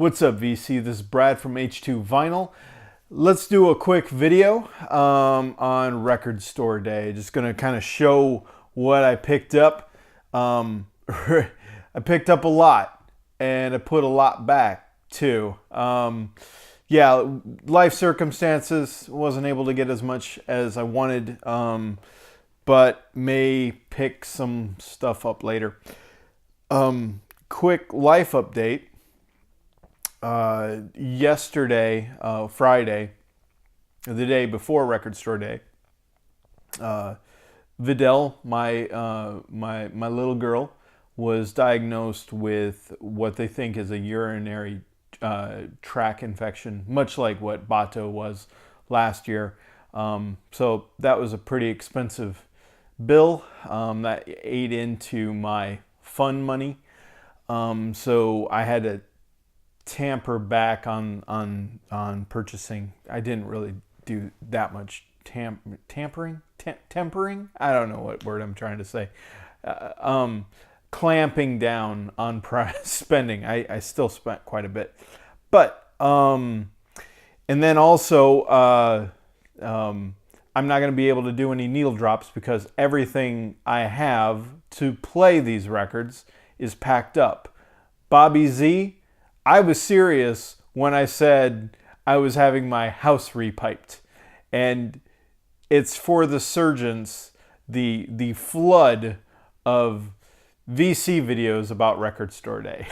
What's up, VC? This is Brad from H2Vinyl. Let's do a quick video on Record Store Day. Just going to kind of show what I picked up. I picked up a lot, and I put a lot back too. Yeah, life circumstances, wasn't able to get as much as I wanted, but may pick some stuff up later. Quick life update. Yesterday, Friday, the day before Record Store Day, Vidal, my little girl, was diagnosed with what they think is a urinary tract infection, much like what Bato was last year. So that was a pretty expensive bill that ate into my fund money. So I had to tamper back on purchasing. I didn't really do that much tempering. I don't know what word I'm trying to say. Clamping down on spending. I still spent quite a bit, but and then also I'm not going to be able to do any needle drops because everything I have to play these records is packed up. Bobby Z, I was serious when I said I was having my house repiped, and it's for the surgeons, the flood of VC videos about Record Store Day.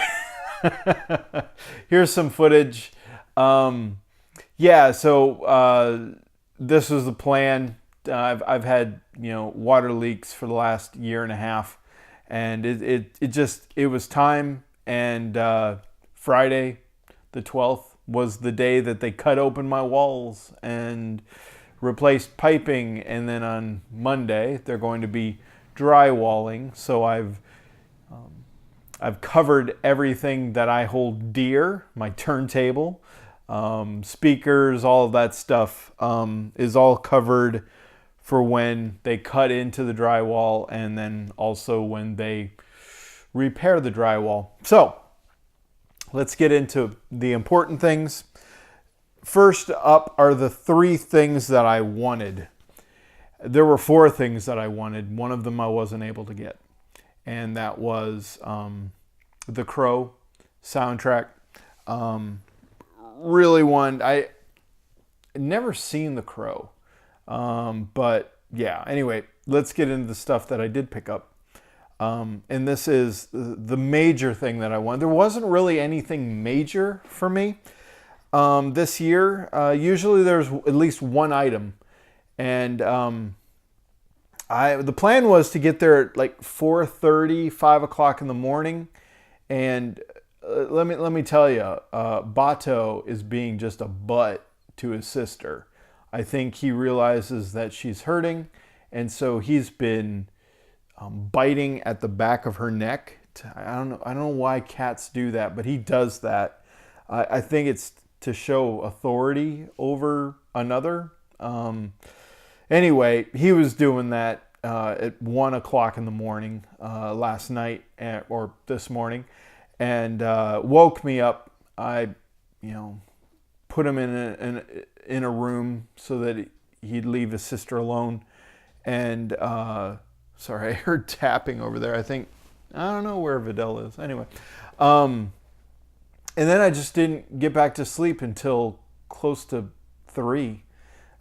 Here's some footage. Yeah, so this was the plan. I've had water leaks for the last year and a half, and it was time. And Friday, the 12th, was the day that they cut open my walls and replaced piping. And then on Monday, they're going to be drywalling. So I've covered everything that I hold dear, my turntable, speakers, all of that stuff is all covered for when they cut into the drywall and then also when they repair the drywall. So let's get into the important things. First up are the three things that I wanted. There were four things that I wanted. One of them I wasn't able to get, and that was the Crow soundtrack. Really wanted. I never seen the Crow, but yeah. Anyway, let's get into the stuff that I did pick up. And this is the major thing that I wanted. There wasn't really anything major for me this year. Usually there's at least one item. And the plan was to get there at like 4:30, 5 o'clock in the morning. And let me tell you, Bato is being just a butt to his sister. I think he realizes that she's hurting. And so he's been biting at the back of her neck. I don't know why cats do that, but he does that. I think it's to show authority over another. Anyway, he was doing that at 1 o'clock in the morning last night or this morning, and woke me up. I, put him in a room so that he'd leave his sister alone, and sorry, I heard tapping over there. I don't know where Vidal is. Anyway, and then I just didn't get back to sleep until close to 3.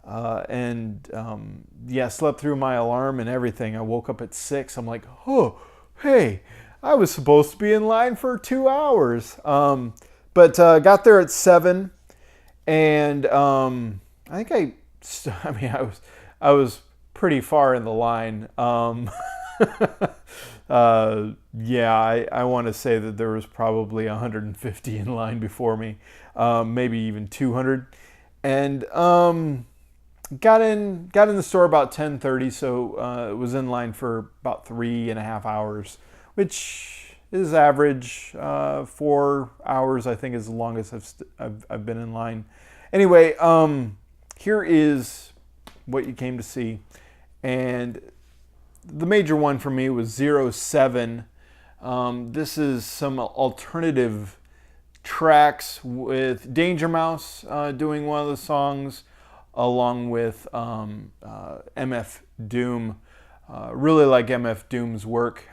Yeah, slept through my alarm and everything. I woke up at 6. I'm like, oh, hey, I was supposed to be in line for 2 hours. But got there at 7, and I was pretty far in the line. Yeah, I want to say that there was probably 150 in line before me, maybe even 200, and got in the store about 10:30, so was in line for about 3.5 hours, which is average. 4 hours, I think, is the longest I've been in line. Anyway, here is what you came to see. And the major one for me was 07. This is some alternative tracks with Danger Mouse doing one of the songs, along with MF Doom. Really like MF Doom's work.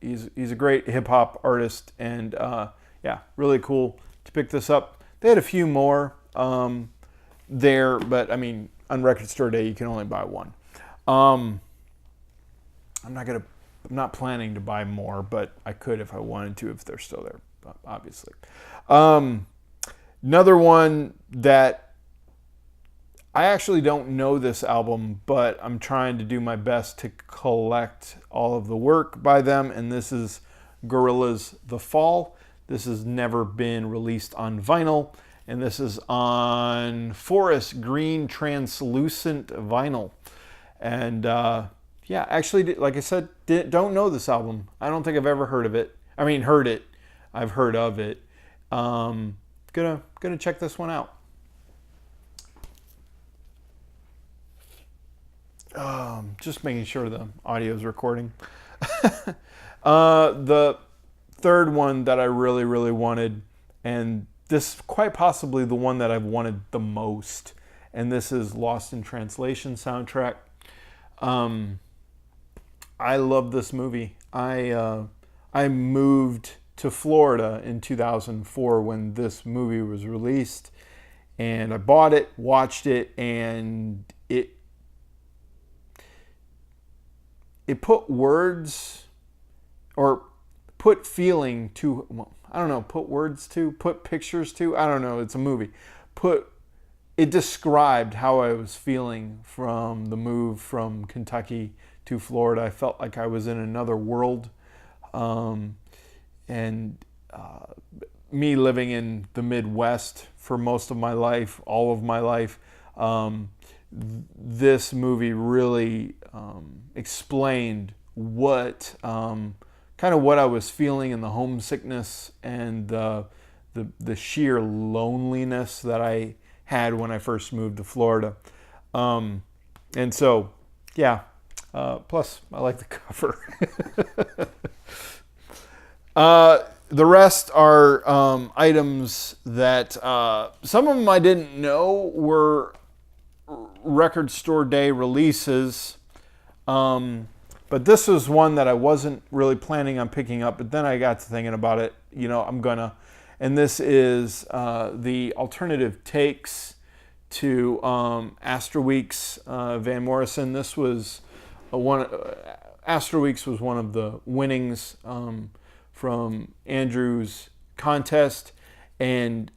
He's a great hip hop artist, and yeah, really cool to pick this up. They had a few more there, but I mean, on Record Store Day you can only buy one. I'm not planning to buy more, but I could if I wanted to, if they're still there, obviously. Another one that I actually don't know this album, but I'm trying to do my best to collect all of the work by them, and this is Gorillaz The Fall. This has never been released on vinyl, and this is on forest green translucent vinyl. And yeah, actually, like I said, don't know this album. I don't think I've ever heard of it. I mean, heard it. I've heard of it. Gonna check this one out. Just making sure the audio is recording. The third one that I really, really wanted, and this is quite possibly the one that I've wanted the most, and this is Lost in Translation soundtrack. I love this movie. I moved to Florida in 2004 when this movie was released, and I bought it, watched it, and it put words or put feeling to, well, I don't know, put words to, put pictures to, I don't know, it's a movie. It described how I was feeling from the move from Kentucky to Florida. I felt like I was in another world. Me living in the Midwest for most of my life, all of my life, this movie really explained what kind of what I was feeling, and the homesickness and the sheer loneliness that I had when I first moved to Florida. And so, yeah. Plus, I like the cover. The rest are items that some of them I didn't know were Record Store Day releases. But this is one that I wasn't really planning on picking up, but then I got to thinking about it. You know, I'm gonna. And this is the alternative takes to Astro Weeks, Van Morrison. This was Astro Weeks was one of the winnings from Andrew's contest, and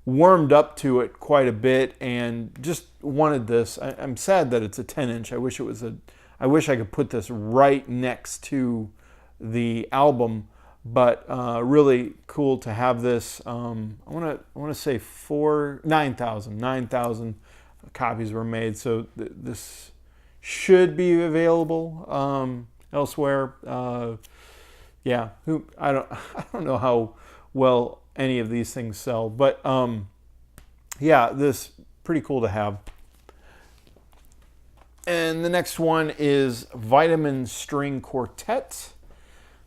warmed up to it quite a bit, and just wanted this. I'm sad that it's a 10-inch. I wish I could put this right next to the album, but really cool to have this. I want to say 9,000 copies were made, so this should be available elsewhere. Yeah, I don't know how well any of these things sell, but yeah, this pretty cool to have. And the next one is Vitamin String Quartet.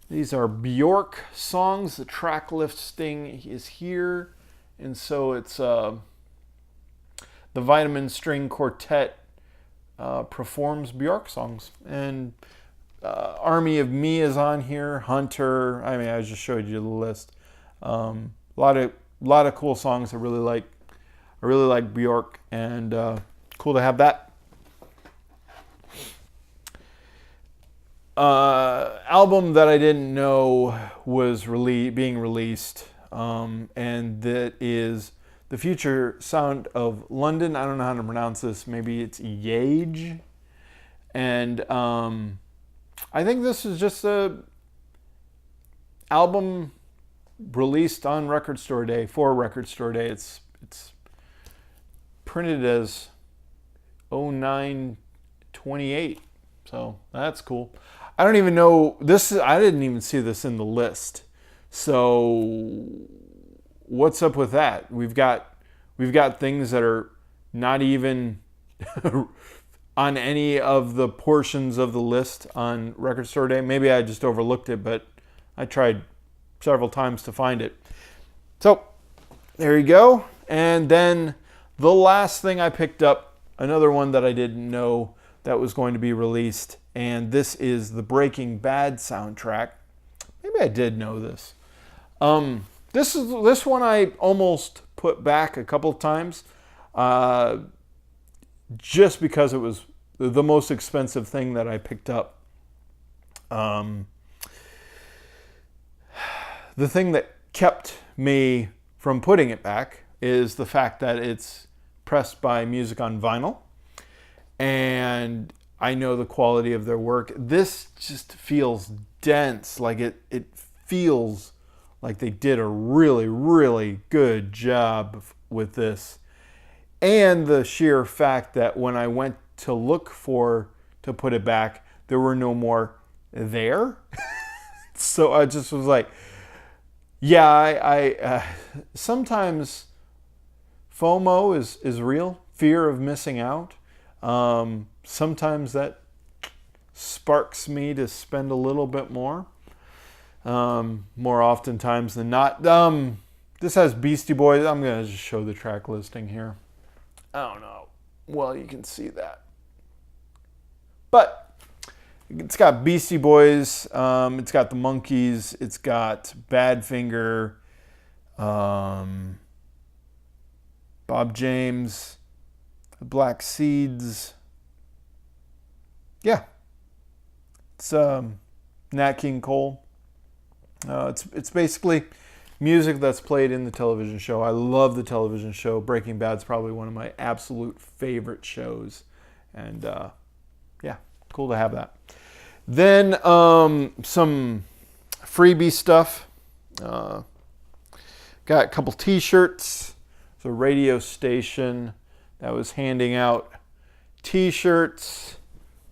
These are Bjork songs. The track listing is here, and so it's the Vitamin String Quartet performs Bjork songs, and Army of Me is on here. Hunter. I mean, I just showed you the list. A lot of cool songs I really like. I really like Bjork, and cool to have that. Album that I didn't know was being released, and that is The Future Sound of London. I don't know how to pronounce this. Maybe it's Yage. And I think this is just a album released on Record Store Day, for Record Store Day. It's printed as 09/28, so that's cool. I don't even know this. I didn't even see this in the list. So what's up with that? We've got things that are not even on any of the portions of the list on Record Store Day. Maybe I just overlooked it, but I tried several times to find it. So there you go. And then the last thing I picked up, another one that I didn't know that was going to be released, and this is the Breaking Bad soundtrack. Maybe I did know this. This one I almost put back a couple of times, just because it was the most expensive thing that I picked up. The thing that kept me from putting it back is the fact that it's pressed by Music on Vinyl, and I know the quality of their work. This just feels dense, like it feels like they did a really, really good job with this. And the sheer fact that when I went to look to put it back, there were no more there. So I just was like, yeah, I sometimes FOMO is real, fear of missing out. Sometimes that sparks me to spend a little bit more. More oftentimes than not. This has Beastie Boys. I'm going to just show the track listing here. I don't know. Well, you can see that. But it's got Beastie Boys. It's got the Monkees. It's got Badfinger. Bob James. Black Seeds. Yeah. It's Nat King Cole. It's basically music that's played in the television show. I love the television show. Breaking Bad's probably one of my absolute favorite shows. And yeah, cool to have that. Then some freebie stuff. Got a couple t-shirts. It's a radio station that was handing out t-shirts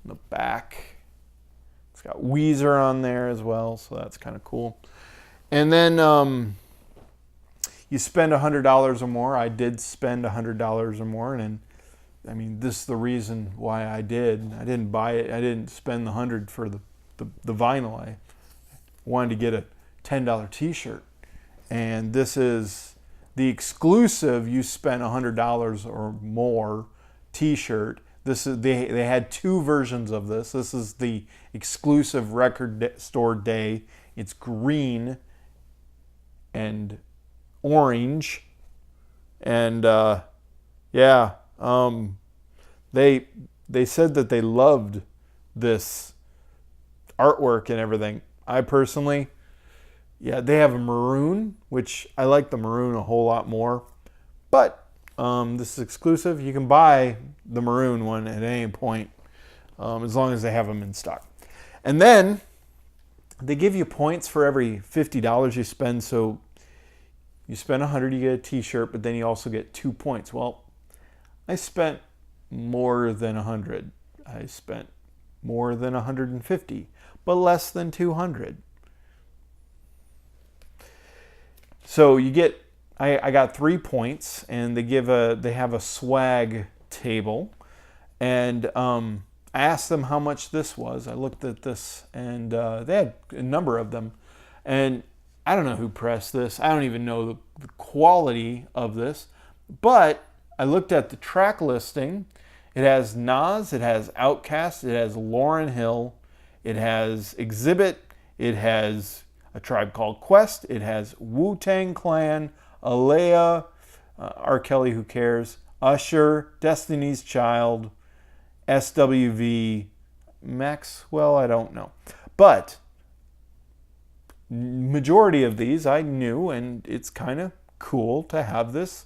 in the back. It's got Weezer on there as well, so that's kind of cool. And then you spend $100 or more. I did spend $100 or more, and I mean, this is the reason why I did. I didn't buy it. I didn't spend the $100 for the vinyl. I wanted to get a $10 t-shirt, and this is the exclusive you spend $100 or more t-shirt. This is they had two versions of this. This is the exclusive record store day. It's green and orange, and yeah, they said that they loved this artwork and everything. I personally, yeah, they have a maroon, which I like the maroon a whole lot more, but this is exclusive. You can buy the maroon one at any point, as long as they have them in stock. And then they give you points for every $50 you spend. So you spend $100, you get a t-shirt, but then you also get 2 points. Well, I spent more than $100. I spent more than $150, but less than $200. So you get, I got 3 points, and they have a swag table, and I asked them how much this was. I looked at this, and they had a number of them, and I don't know who pressed this. I don't even know the quality of this, but I looked at the track listing. It has Nas, it has Outkast, it has Lauryn Hill, it has Exhibit, it has A Tribe Called Quest, it has Wu-Tang Clan, Alea, R. Kelly, Who Cares, Usher, Destiny's Child, SWV, Maxwell, I don't know. But majority of these I knew, and it's kind of cool to have this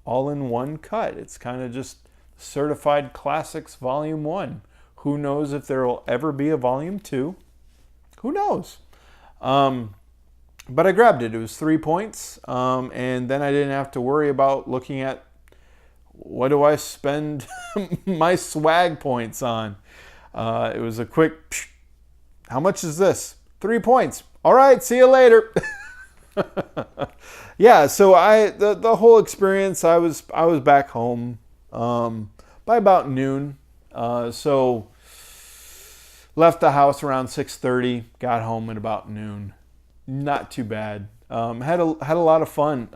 all in one cut. It's kind of just Certified Classics Volume 1. Who knows if there will ever be a Volume 2? Who knows? But I grabbed it. It was 3 points, and then I didn't have to worry about looking at what do I spend my swag points on. It was a quick, how much is this? 3 points. All right, see you later. Yeah, so the whole experience, I was back home by about noon. So left the house around 6:30, got home at about noon. not too bad. Had a lot of fun.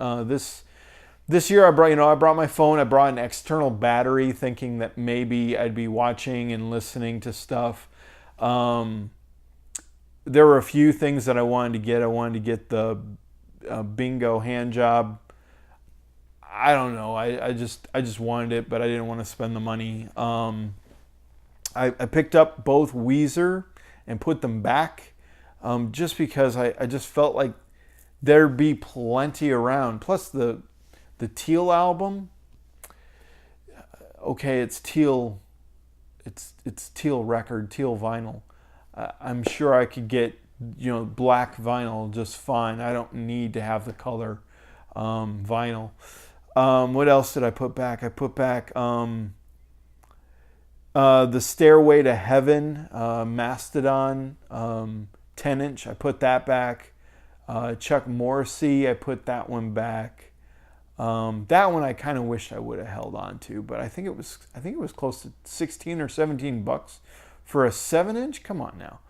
This year I brought my phone. I brought an external battery, thinking that maybe I'd be watching and listening to stuff. Um, there were a few things that I wanted to get. I wanted to get the bingo hand job. I don't know. I just wanted it, but I didn't want to spend the money. I picked up both Weezer and put them back, just because I just felt like there'd be plenty around. Plus the Teal album. Okay, it's Teal. It's Teal record, Teal vinyl. I'm sure I could get black vinyl just fine. I don't need to have the color vinyl. What else did I put back? I put back the Stairway to Heaven Mastodon 10-inch. I put that back. Chuck Morrissey, I put that one back. That one I kind of wish I would have held on to, but I think it was close to 16 or 17 bucks for a 7-inch. Come on now.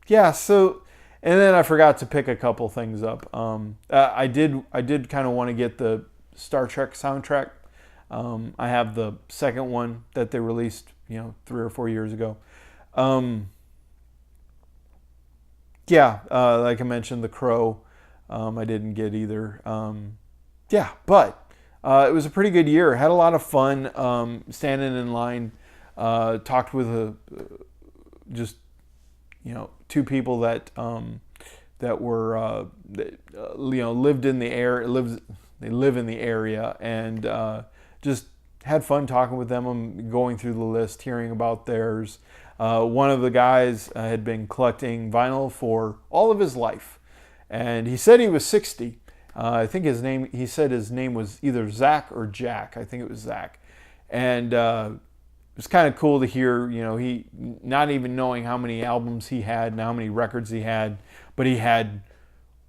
Yeah. So, and then I forgot to pick a couple things up. I did kind of want to get the Star Trek soundtrack. I have the second one that they released, 3 or 4 years ago. Yeah, like I mentioned, The Crow, I didn't get either. Yeah, but it was a pretty good year. Had a lot of fun standing in line. Talked with just two people that were lived in the area. They live in the area, and just had fun talking with them. I'm going through the list, hearing about theirs. One of the guys had been collecting vinyl for all of his life, and he said he was 60. I think he said his name was either Zach or Jack. I think it was Zach. And it was kind of cool to hear, he not even knowing how many albums he had and how many records he had, but he had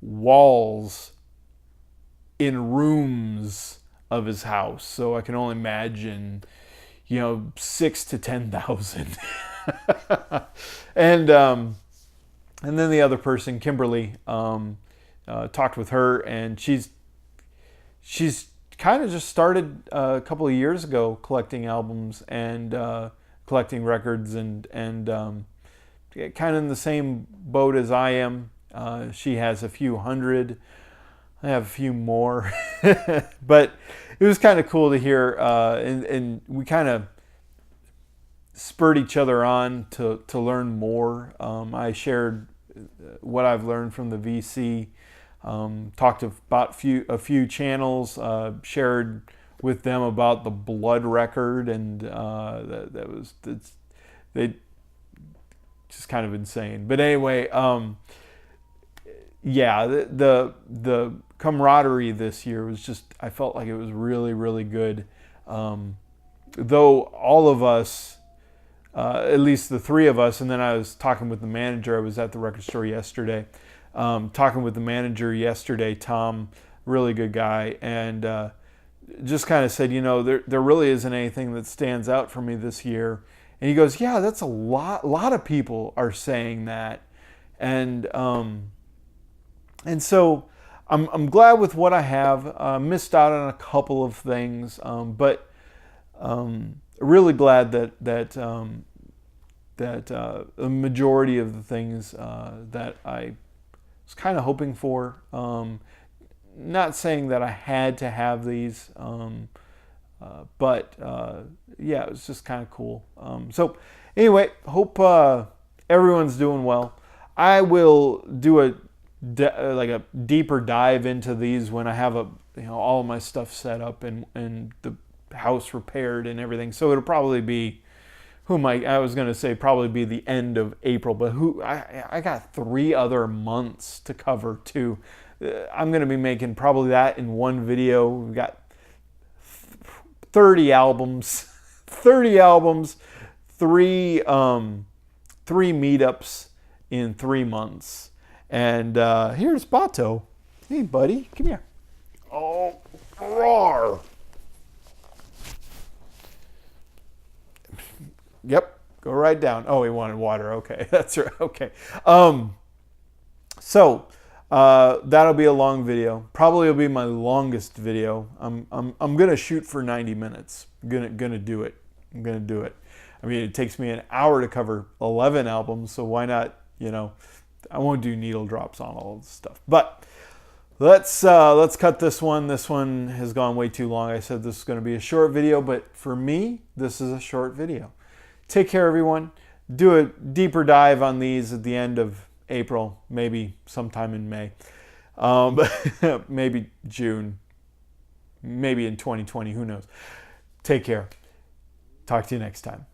walls in rooms of his house. So I can only imagine, 6 to 10,000. And then the other person, Kimberly, talked with her, and she's kind of just started a couple of years ago collecting albums and collecting records, and kind of in the same boat as I am. She has a few hundred. I have a few more. But it was kind of cool to hear, and we kind of spurred each other on to learn more. I shared what I've learned from the VC. Talked about a few channels. Shared with them about the Blood record, and they just kind of insane. But anyway, yeah, the camaraderie this year was just, I felt like it was really, really good. Though all of us, at least the three of us, and then I was talking with the manager. I was at the record store yesterday, talking with the manager yesterday, Tom, really good guy, and just kind of said, there really isn't anything that stands out for me this year. And he goes, yeah, that's a lot of people are saying that. And so I'm glad with what I have. Missed out on a couple of things, but really glad that a majority of the things that I was kind of hoping for. Not saying that I had to have these, but yeah, it was just kind of cool. So anyway, hope everyone's doing well. I will do a deeper dive into these when I have all of my stuff set up and the house repaired and everything. So it'll probably be, I was going to say probably be the end of April, but I got 3 other months to cover too. I'm going to be making probably that in one video. We've got 30 albums, 3 meetups in 3 months. And here's Bato. Hey, buddy, come here. Oh, roar. Yep, go right down. Oh, he wanted water. Okay, that's right. Okay. So that'll be a long video. Probably will be my longest video. I'm gonna shoot for 90 minutes. Gonna do it. I'm gonna do it. I mean, it takes me an hour to cover 11 albums, so why not? You know, I won't do needle drops on all this stuff. But let's cut this one. This one has gone way too long. I said this is going to be a short video, but for me, this is a short video. Take care, everyone. Do a deeper dive on these at the end of April, maybe sometime in May, maybe June, maybe in 2020. Who knows? Take care. Talk to you next time.